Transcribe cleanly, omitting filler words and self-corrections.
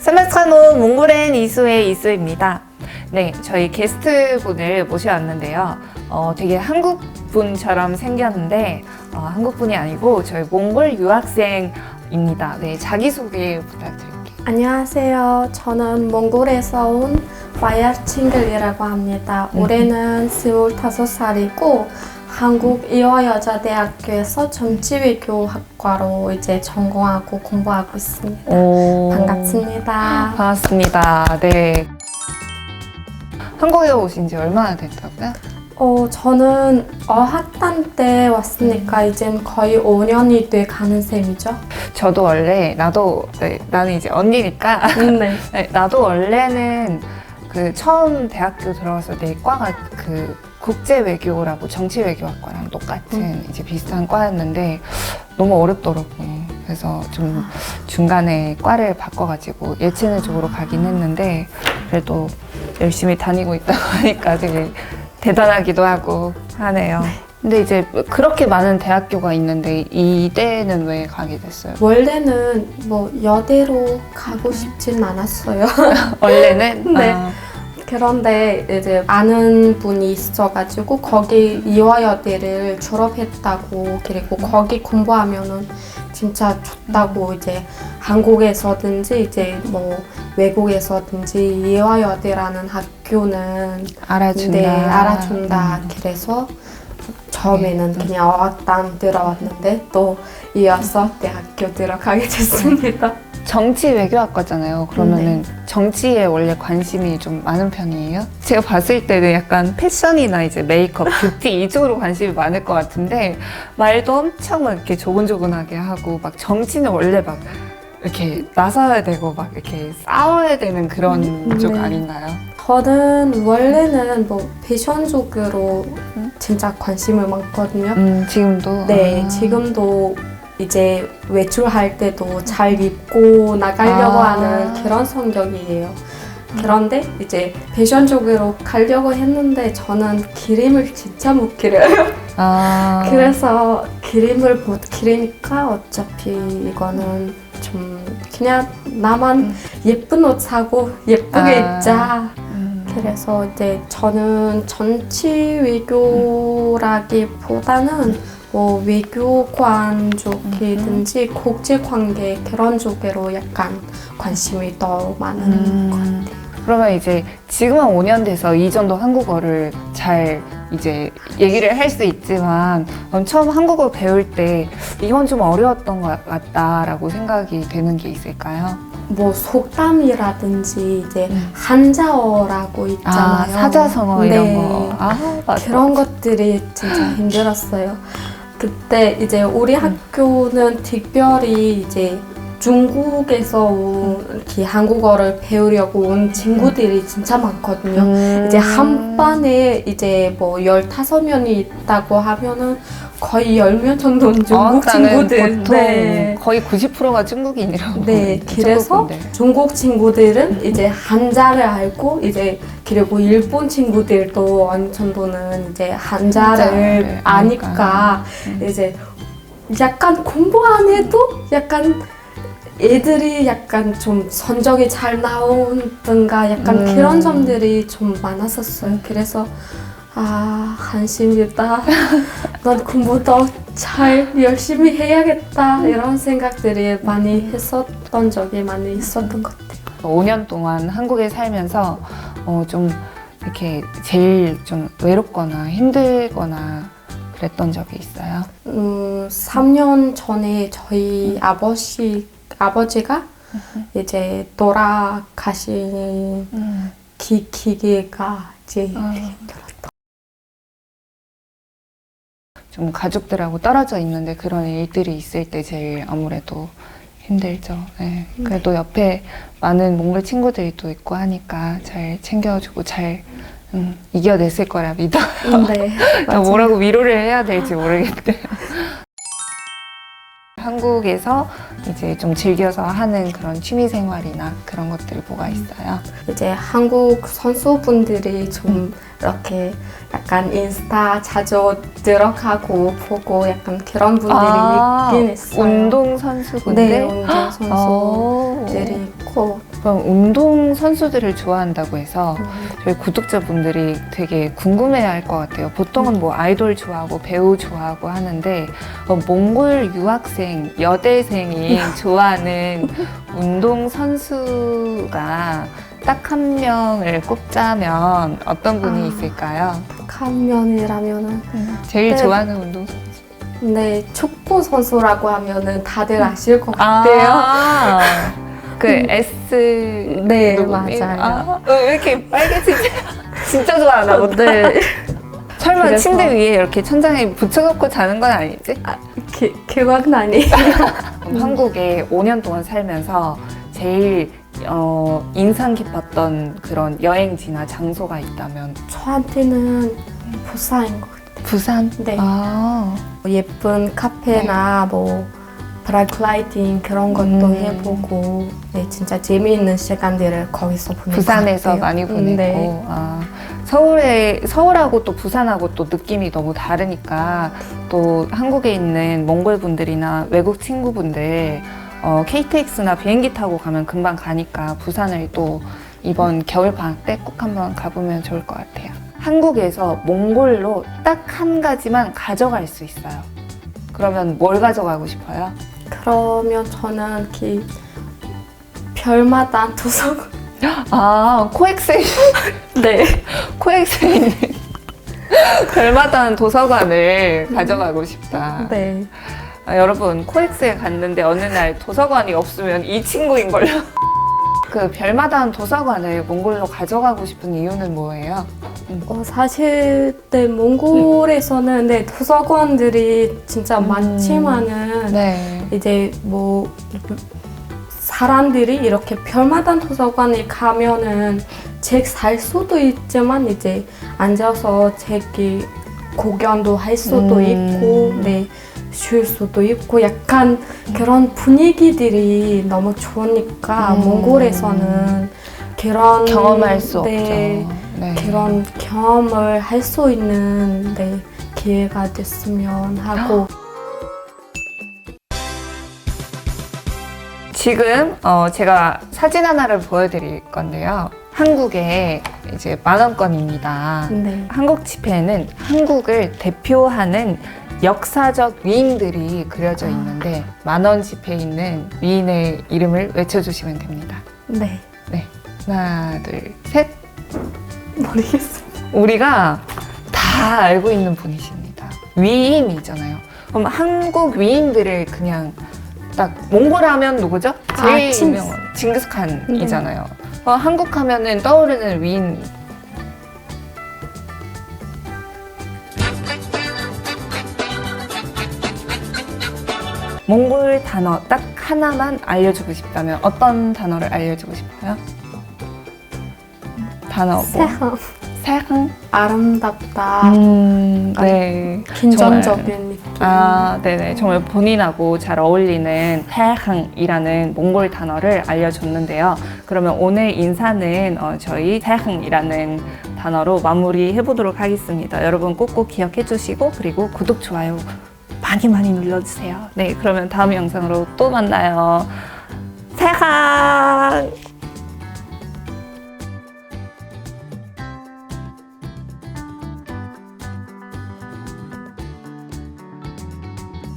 사마스카노 몽골엔 이수의 이수입니다. 네, 저희 게스트분을 모셔왔는데요. 되게 한국분처럼 생겼는데 한국분이 아니고 저희 몽골 유학생입니다. 네, 자기소개 부탁드릴게요. 안녕하세요. 저는 몽골에서 온 와야칭글이라고 합니다. 올해는 25살이고 한국이화여자대학교에서 정치외교학과로 이제 전공하고 공부하고 있습니다. 반갑습니다. 반갑습니다. 네. 한국에 오신 지 얼마나 됐다고요? 저는 어학당 때 왔으니까 이젠 거의 5년이 돼 가는 셈이죠. 저도 원래 나는 이제 언니니까 네. 네, 나도 원래는 처음 대학교 들어갔을 때 과가 국제외교라고 정치외교학과랑 똑같은 이제 비슷한 과였는데 너무 어렵더라고요. 그래서 좀 중간에 과를 바꿔가지고 예체능 쪽으로 가긴 했는데 그래도 열심히 다니고 있다고 하니까 되게 대단하기도 하고 하네요. 근데 이제 그렇게 많은 대학교가 있는데 이대는 왜 가게 됐어요? 원래는 뭐 여대로 가고 싶진 않았어요. 원래는? 네. 그런데 이제 아는 분이 있어가지고 거기 이화여대를 졸업했다고, 그리고 거기 공부하면은 진짜 좋다고, 이제 한국에서든지 이제 뭐 외국에서든지 이화여대라는 학교는 알아준다. 네, 알아준다. 그래서 처음에는 그냥 어학당 들어왔는데 또 이어서 대학교 들어가게 됐습니다. 정치 외교학과잖아요. 그러면은 정치에 원래 관심이 좀 많은 편이에요? 제가 봤을 때는 약간 패션이나 이제 메이크업, 뷰티 이쪽으로 관심이 많을 것 같은데 말도 엄청 막 이렇게 조곤조곤하게 하고 막 정치는 원래 막 이렇게 나서야 되고 막 이렇게 싸워야 되는 그런 쪽 아닌가요? 저는 원래는 뭐 패션 쪽으로 진짜 관심이 많거든요. 지금도? 네, 지금도 이제 외출할 때도 잘 입고 나가려고 하는 그런 성격이에요. 그런데 이제 패션 쪽으로 가려고 했는데 저는 그림을 진짜 못 그려요. 그래서 그림을 못 그리니까 어차피 이거는 좀 그냥 나만 예쁜 옷 사고 예쁘게 입자. 그래서 이제 저는 정치 외교라기보다는 뭐 외교관 쪽이든지 국제관계 그런 쪽으로 약간 관심이 더 많은 것 같아요. 그러면 이제 지금 한 5년 돼서 이전도 한국어를 잘 이제 얘기를 할 수 있지만 처음 한국어 배울 때 이건 좀 어려웠던 것 같다라고 생각이 되는 게 있을까요? 뭐 속담이라든지 이제 한자어라고 있잖아요. 사자성어 이런 거. 맞아. 그런 것들이 진짜 힘들었어요. 그때 이제 우리 학교는 특별히 이제 중국에서 이렇게 한국어를 배우려고 온 친구들이 진짜 많거든요. 이제 한 반에 이제 뭐 15명이 있다고 하면은 거의 10명 정도는 중국 친구들. 보통 거의 90%가 중국인이라고. 네, 그래서 중국 친구들은 이제 한자를 알고 이제 그리고 일본 친구들도 어느 정도는 이제 한자를 아니까 이제 약간 공부 안 해도 약간 애들이 약간 좀 성적이 잘 나온든가 약간 그런 점들이 좀 많았었어요. 그래서 한심이다. 난 공부 더 잘 열심히 해야겠다. 이런 생각들이 많이 했었던 적이 많이 있었던 것 같아요. 5년 동안 한국에 살면서 좀 이렇게 제일 좀 외롭거나 힘들거나 그랬던 적이 있어요? 3년 전에 저희 아버지가 이제 돌아가신 기계가 이제 힘들었던. 좀 가족들하고 떨어져 있는데 그런 일들이 있을 때 제일 아무래도 힘들죠. 네. 그래도 옆에 많은 몽골 친구들이 또 있고 하니까 잘 챙겨주고 잘 이겨냈을 거라 믿어요. 네, 뭐라고 위로를 해야 될지 모르겠대요. 한국에서 이제 좀 즐겨서 하는 그런 취미 생활이나 그런 것들이 뭐가 있어요? 이제 한국 선수분들이 좀 이렇게 약간 인스타 자주 들어가고 보고 약간 그런 분들이 있긴 있어요. 운동 선수분들? 네, 운동 선수들이 있고 그럼 운동 선수들을 좋아한다고 해서 저희 구독자분들이 되게 궁금해할 것 같아요. 보통은 뭐 아이돌 좋아하고 배우 좋아하고 하는데 몽골 유학생, 여대생이 좋아하는 운동 선수가 딱 한 명을 꼽자면 어떤 분이 있을까요? 한 면이라면은 제일 네. 좋아하는 운동 선수. 네, 축구 선수라고 하면은 다들 아실 것 같아요. 그 S 네, 누구니? 맞아요. 왜 이렇게 빨개지지? 진짜 좋아하나 보다. 네. 설마 그래서- 침대 위에 이렇게 천장에 붙여놓고 자는 건 아니지? 그건 아니에요. 한국에 5년 동안 살면서 제일 인상 깊었던 그런 여행지나 장소가 있다면 저한테는 부산인 것 같아요. 부산? 네. 아, 예쁜 카페나 뭐 paragliding 그런 것도 해보고 네, 진짜 재미있는 시간들을 거기서 보내고 부산에서 많이 보내고. 네. 아, 서울하고 또 부산하고 또 느낌이 너무 다르니까 또 한국에 있는 몽골 분들이나 외국 친구분들 KTX나 비행기 타고 가면 금방 가니까 부산을 또 이번 겨울 방학 때 꼭 한번 가보면 좋을 것 같아요. 한국에서 몽골로 딱 한 가지만 가져갈 수 있어요. 그러면 뭘 가져가고 싶어요? 그러면 저는 그 별마다 도서관 아, 코엑스에 네. 코엑스에 있는 별마다 도서관을 가져가고 싶다. 네. 여러분, 코엑스에 갔는데 어느 날 도서관이 없으면 이 친구인 걸로. 그 별마다 도서관을 몽골로 가져가고 싶은 이유는 뭐예요? 사실 네, 몽골에서는 네, 도서관들이 진짜 많지만은 네. 이제 뭐 사람들이 이렇게 별마다 도서관에 가면은 책 살 수도 있지만 이제 앉아서 책이 구경도 할 수도 있고 네, 쉴 수도 있고 약간 그런 분위기들이 너무 좋으니까 몽골에서는 그런 경험할 수 네, 없죠. 네. 그런 경험을 할 수 있는 네, 기회가 됐으면 하고 지금 제가 사진 하나를 보여드릴 건데요. 한국의 이제 10,000원권입니다. 네. 한국 지폐에는 한국을 대표하는 역사적 위인들이 그려져 있는데 10,000원 지폐에 있는 위인의 이름을 외쳐주시면 됩니다. 네. 네, 하나, 둘, 셋. 모르겠어요. 우리가 다 알고 있는 분이십니다. 위인이잖아요. 그럼 한국 위인들을 그냥 딱 몽골 하면 누구죠? 제일 유명한 징기스칸이잖아요. 한국 하면은 떠오르는 위인. 몽골 단어 딱 하나만 알려주고 싶다면 어떤 단어를 알려주고 싶어요? 단어 뭐? 세상 세상? 아름답다. 네. 긴장적인 느낌. 아, 네네. 정말 본인하고 잘 어울리는 태항이라는 몽골 단어를 알려줬는데요. 그러면 오늘 인사는 저희 태항이라는 단어로 마무리해 보도록 하겠습니다. 여러분 꼭꼭 기억해 주시고 그리고 구독, 좋아요 많이 눌러주세요. 네, 그러면 다음 영상으로 또 만나요. 태항!